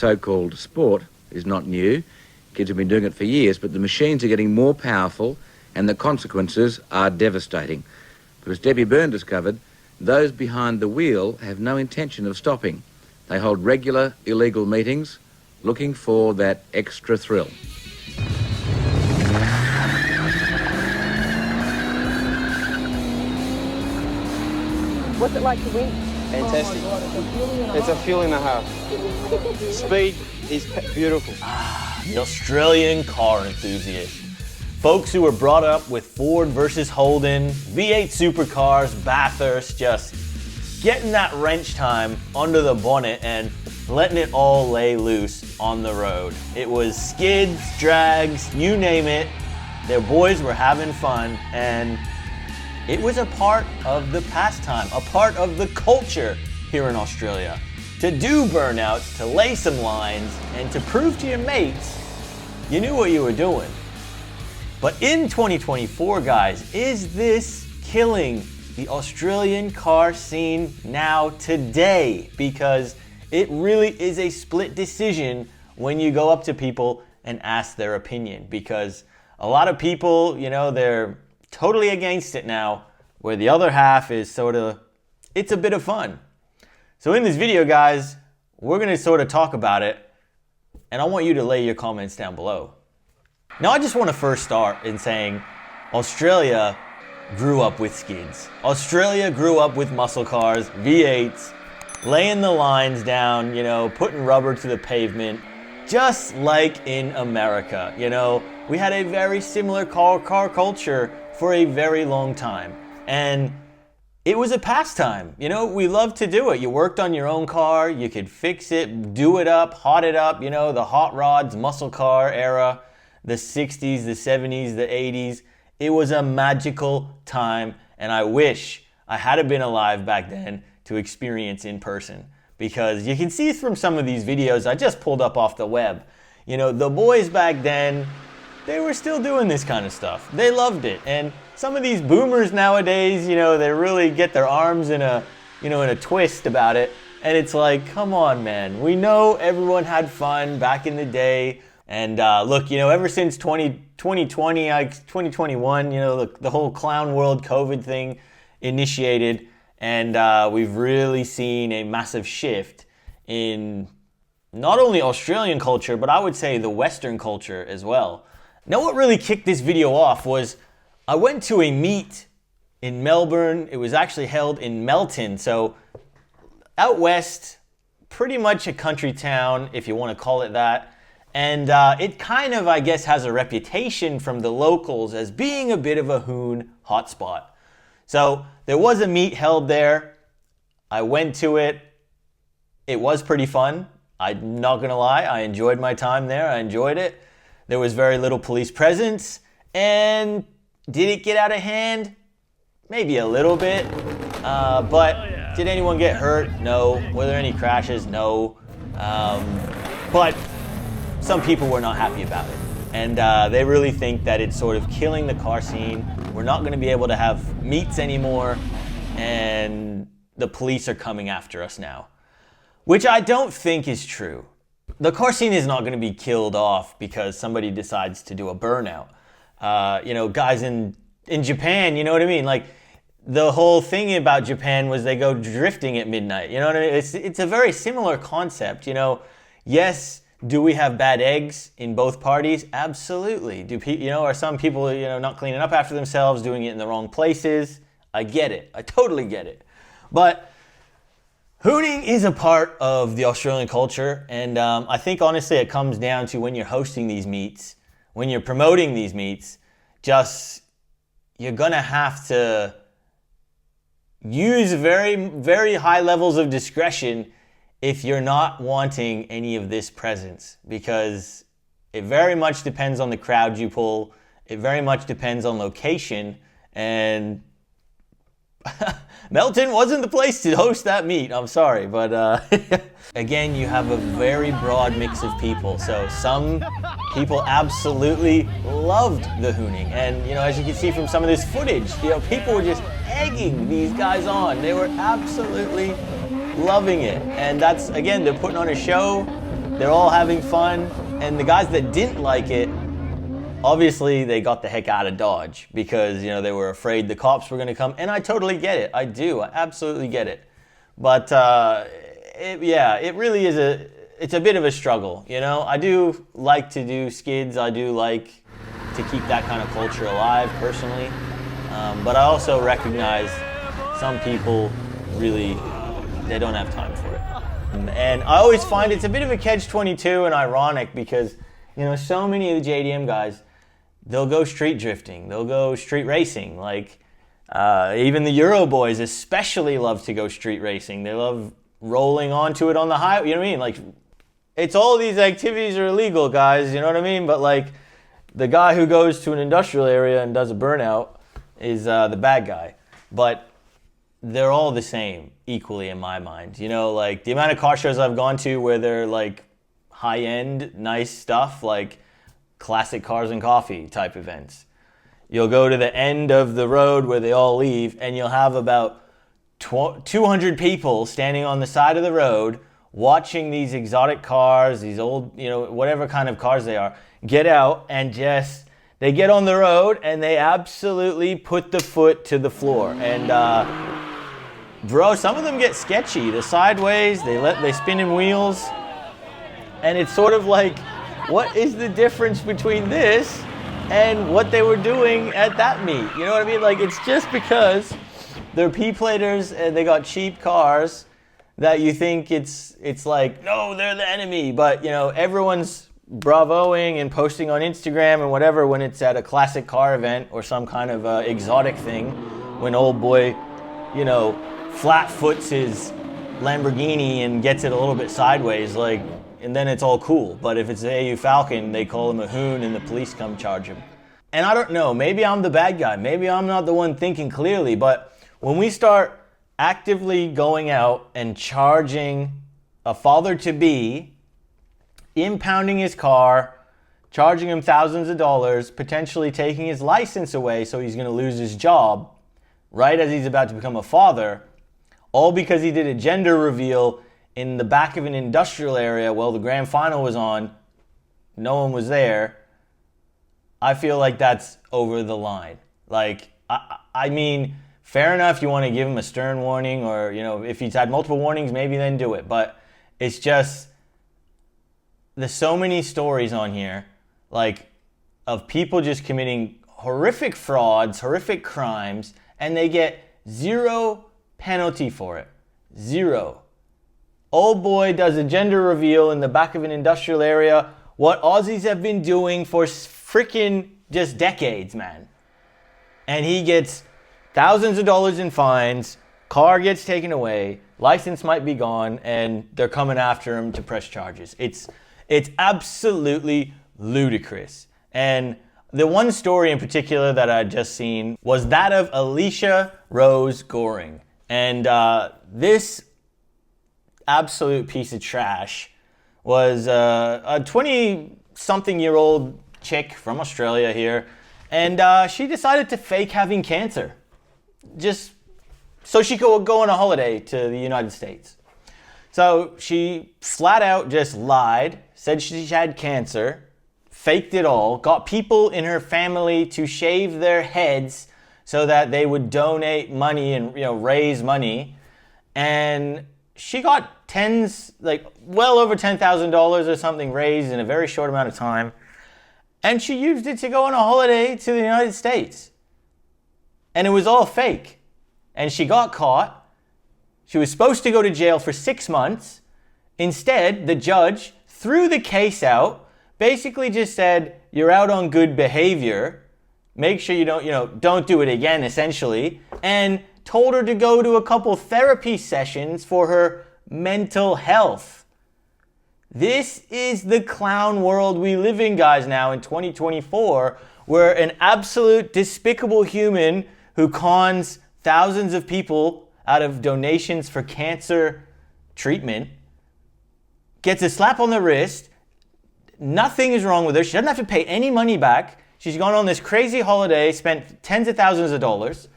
so-called sport is not new. Kids have been doing it for years, but the machines are getting more powerful and the consequences are devastating. But as Debbie Byrne discovered, those behind the wheel have no intention of stopping. They hold regular illegal meetings looking for that extra thrill. What's it like to win? Fantastic. It's a feeling and a half. Speed is beautiful. The Australian Car Enthusiast. Folks who were brought up with Ford versus Holden, V8 supercars, Bathurst, just getting that wrench time under the bonnet and letting it all lay loose on the road. It was skids, drags, you name it. Their boys were having fun, and it was a part of the pastime, a part of the culture here in Australia. To do burnouts, to lay some lines, and to prove to your mates you knew what you were doing. But in 2024, guys, is this killing the Australian car scene now today? Because it really is a split decision when you go up to people and ask their opinion. Because a lot of people, you know, they're totally against it now, where the other half is sort of, it's a bit of fun. So in this video, guys, we're gonna sort of talk about it, and I want you to lay your comments down below. Now, I just want to first start in saying Australia grew up with skids. Australia grew up with muscle cars, V8s, laying the lines down, you know, putting rubber to the pavement, just like in America. You know, we had a very similar car culture for a very long time. And it was a pastime. You know, we loved to do it. You worked on your own car, you could fix it, do it up, hot it up, you know, the hot rods, muscle car era. The 60s, the 70s, the 80s. It was a magical time, and I wish I had been alive back then to experience in person. Because you can see from some of these videos I just pulled up off the web, you know, the boys back then, they were still doing this kind of stuff. They loved it. And some of these boomers nowadays, you know, they really get their arms in a, you know, in a twist about it. And it's like, come on, man. We know everyone had fun back in the day. And look, you know, ever since 2020, 2021, you know, the whole clown world COVID thing initiated, and we've really seen a massive shift in not only Australian culture, but I would say the Western culture as well. Now, what really kicked this video off was I went to a meet in Melbourne. It was actually held in Melton, so out west, pretty much a country town, if you want to call it that. And it kind of, I guess, has a reputation from the locals as being a bit of a Hoon hotspot. So there was a meet held there. I went to it. It was pretty fun. I'm not going to lie. I enjoyed my time there. I enjoyed it. There was very little police presence. And did it get out of hand? Maybe a little bit. But did anyone get hurt? No. Were there any crashes? No. But some people were not happy about it. And they really think that it's sort of killing the car scene. We're not going to be able to have meets anymore. And the police are coming after us now. Which I don't think is true. The car scene is not going to be killed off because somebody decides to do a burnout. You know, guys in Japan, you know what I mean? Like, the whole thing about Japan was they go drifting at midnight. You know what I mean? It's a very similar concept, you know. Yes, do we have bad eggs in both parties? Absolutely. Are some people, you know, not cleaning up after themselves, doing it in the wrong places? I get it. I totally get it. But hooning is a part of the Australian culture, and I think honestly it comes down to when you're hosting these meets, when you're promoting these meets, just you're gonna have to use very, very high levels of discretion if you're not wanting any of this presence, because it very much depends on the crowd you pull. It very much depends on location, and Melton wasn't the place to host that meet. I'm sorry, but again, you have a very broad mix of people. So some people absolutely loved the hooning, and you know, as you can see from some of this footage, you know, people were just egging these guys on. They were absolutely loving it, and that's, again, they're putting on a show. they're all having fun. And the guys that didn't like it, obviously they got the heck out of Dodge because, they were afraid the cops were going to come. And I totally get it. I do. I absolutely get it. But it really is it's a bit of a struggle. I do like to do skids. I do like to keep that kind of culture alive personally. But I also recognize some people really, they don't have time for it. And I always find it's a bit of a catch-22 and ironic because, so many of the JDM guys, they'll go street drifting, they'll go street racing. Like, even the Euro boys especially love to go street racing. They love rolling onto it on the highway, you know what I mean? Like, it's all these activities are illegal, guys, you know what I mean? But like, the guy who goes to an industrial area and does a burnout is the bad guy. But they're all the same equally in my mind. Like the amount of car shows I've gone to where they're like high-end, nice stuff, like classic cars and coffee type events. You'll go to the end of the road where they all leave and you'll have about 200 people standing on the side of the road watching these exotic cars, these old, whatever kind of cars they are, get out and just, they get on the road and they absolutely put the foot to the floor. And bro, some of them get sketchy. The sideways, they spin in wheels. And it's sort of like, what is the difference between this and what they were doing at that meet? You know what I mean? Like, it's just because they're P-platers and they got cheap cars that you think it's like, no, they're the enemy. But, everyone's bravoing and posting on Instagram and whatever when it's at a classic car event or some kind of exotic thing, when old boy, flat foots his Lamborghini and gets it a little bit sideways, like, and then it's all cool. But if it's the AU Falcon, they call him a hoon and the police come charge him. And I don't know, maybe I'm the bad guy. Maybe I'm not the one thinking clearly. But when we start actively going out and charging a father-to-be, impounding his car, charging him thousands of dollars, potentially taking his license away so he's going to lose his job right as he's about to become a father, all because he did a gender reveal in the back of an industrial area while the grand final was on, no one was there. I feel like that's over the line. Like, I mean, fair enough, you want to give him a stern warning, or, if he's had multiple warnings, maybe then do it. But it's just, there's so many stories on here, like, of people just committing horrific frauds, horrific crimes, and they get zero penalty for it. Zero. Old boy does a gender reveal in the back of an industrial area, what Aussies have been doing for freaking just decades, man. And he gets thousands of dollars in fines, car gets taken away, license might be gone, and they're coming after him to press charges. It's absolutely ludicrous. And the one story in particular that I'd just seen was that of Alicia Rose Goring. And this absolute piece of trash was a 20-something-year-old chick from Australia here. And she decided to fake having cancer just so she could go on a holiday to the United States. So she flat out just lied, said she had cancer, faked it all, got people in her family to shave their heads so that they would donate money and raise money. And she got well over $10,000 or something raised in a very short amount of time. And she used it to go on a holiday to the United States. And it was all fake. And she got caught. She was supposed to go to jail for 6 months. Instead, the judge threw the case out, basically just said, you're out on good behavior. Make sure you don't do it again, essentially. And told her to go to a couple therapy sessions for her mental health. This is the clown world we live in, guys, now in 2024, where an absolute despicable human who cons thousands of people out of donations for cancer treatment gets a slap on the wrist. Nothing is wrong with her. She doesn't have to pay any money back. She's gone on this crazy holiday, spent tens of thousands of dollars.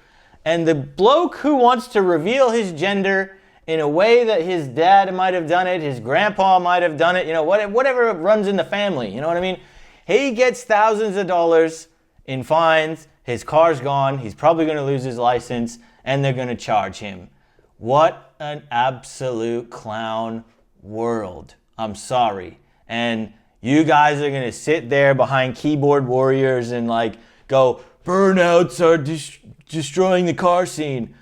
And the bloke who wants to reveal his gender in a way that his dad might have done it, his grandpa might have done it, whatever runs in the family, you know what I mean? He gets thousands of dollars in fines, his car's gone, he's probably going to lose his license, and they're going to charge him. What an absolute clown world. I'm sorry. And you guys are going to sit there behind keyboard warriors and go, burnouts are destroying the car scene.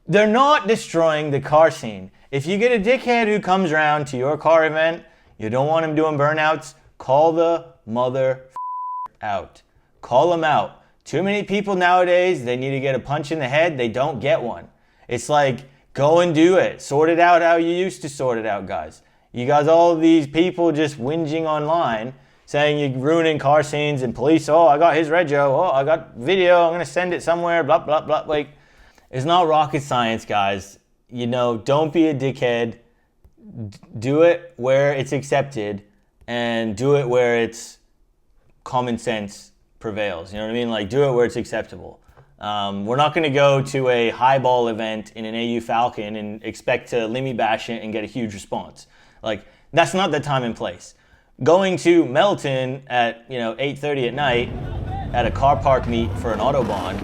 They're not destroying the car scene. If you get a dickhead who comes around to your car event, you don't want him doing burnouts, call the mother out. Call him out. Too many people nowadays, they need to get a punch in the head, they don't get one. It's like, go and do it. Sort it out how you used to sort it out, guys. You guys, all these people just whinging online, saying you're ruining car scenes and police, oh, I got his rego, oh, I got video, I'm going to send it somewhere, blah, blah, blah. It's not rocket science, guys. Don't be a dickhead. Do it where it's accepted and do it where it's common sense prevails. You know what I mean? Do it where it's acceptable. We're not going to go to a highball event in an AU Falcon and expect to Limmy bash it and get a huge response. That's not the time and place. Going to Melton at 8:30 at night at a car park meet for an Autobahn,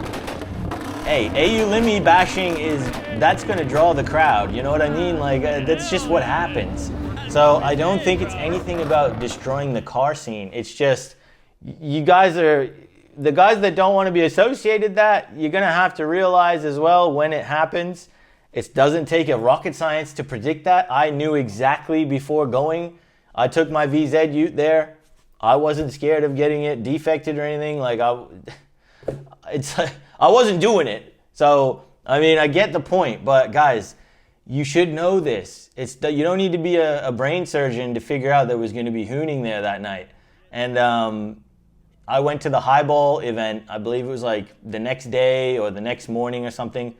hey, AU Limmy bashing that's going to draw the crowd. You know what I mean? That's just what happens. So I don't think it's anything about destroying the car scene. It's just, you guys are, the guys that don't want to be associated that, you're going to have to realize as well when it happens. It doesn't take a rocket science to predict that. I knew exactly before going. I took my VZ Ute there. I wasn't scared of getting it defected or anything. I wasn't doing it. So, I get the point. But guys, you should know this. You don't need to be a brain surgeon to figure out there was going to be hooning there that night. And I went to the highball event. I believe it was the next day or the next morning or something.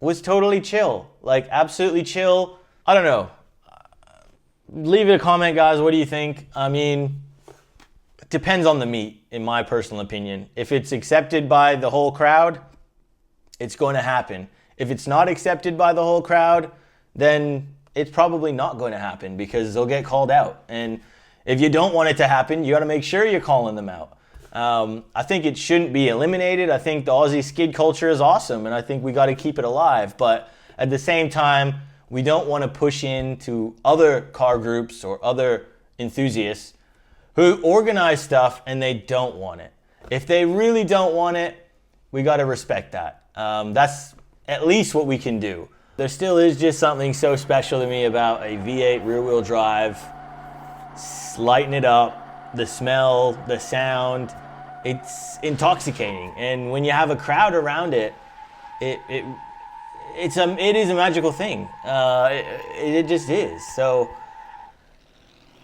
Was totally chill. Absolutely chill. I don't know. Leave a comment, guys. What do you think? It depends on the meet, in my personal opinion. If it's accepted by the whole crowd, it's going to happen. If it's not accepted by the whole crowd, then it's probably not going to happen because they'll get called out. And if you don't want it to happen, you got to make sure you're calling them out. I think it shouldn't be eliminated. I think the Aussie skid culture is awesome, and I think we got to keep it alive. But at the same time, we don't want to push into other car groups or other enthusiasts who organize stuff and they don't want it. If they really don't want it, we got to respect that. That's at least what we can do. There still is just something so special to me about a V8 rear-wheel drive. Lighten it up, the smell, the sound, it's intoxicating. And when you have a crowd around it, it is a magical thing. It just is. So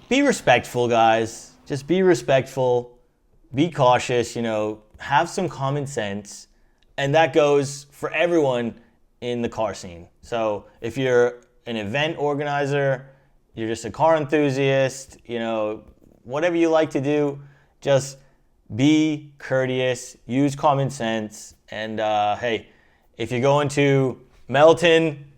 be respectful, guys. Just be respectful, be cautious, have some common sense. And that goes for everyone in the car scene. So if you're an event organizer, you're just a car enthusiast, whatever you like to do, just be courteous, use common sense. And hey, if you're going to Melton,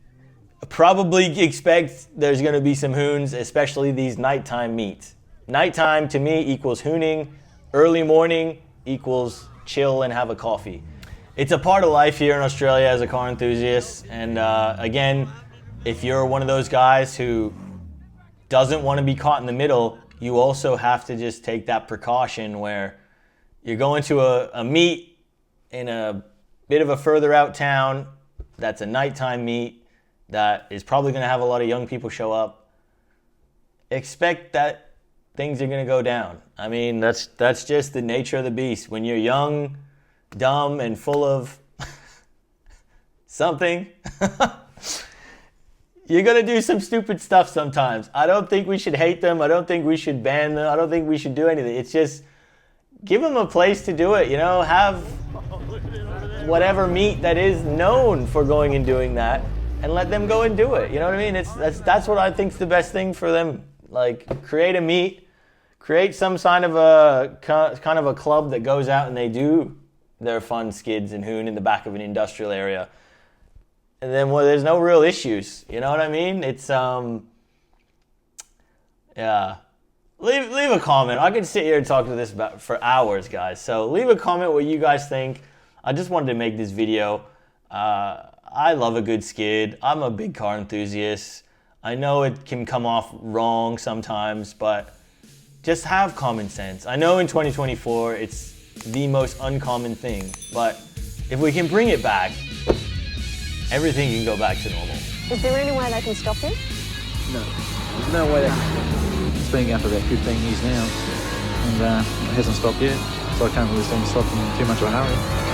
probably expect there's going to be some hoons, especially these nighttime meets. Nighttime to me equals hooning. Early morning equals chill and have a coffee. It's a part of life here in Australia as a car enthusiast. And again, if you're one of those guys who doesn't want to be caught in the middle, you also have to just take that precaution where you're going to a meet in a bit of a further out town that's a nighttime meet that is probably going to have a lot of young people show up. Expect that things are going to go down. That's just the nature of the beast. When you're young, dumb, and full of something, you're going to do some stupid stuff sometimes. I don't think we should hate them. I don't think we should ban them. I don't think we should do anything. It's just give them a place to do it. Have whatever meet that is known for going and doing that and let them go and do it. You know what I mean? That's what I think's the best thing for them. Create a meet, create some kind of a club that goes out and they do their fun skids and hoon in the back of an industrial area. and then well, there's no real issues. You know what I mean? It's yeah. Leave a comment. I could sit here and talk to this for hours, guys. So leave a comment what you guys think. I just wanted to make this video. I love a good skid. I'm a big car enthusiast. I know it can come off wrong sometimes, but just have common sense. I know in 2024 it's the most uncommon thing, but if we can bring it back, everything can go back to normal. Is there any way they can stop him? No. There's no way it's been going for about 15 years now, and it hasn't stopped yet, so I can't really see him stopping in too much of a hurry.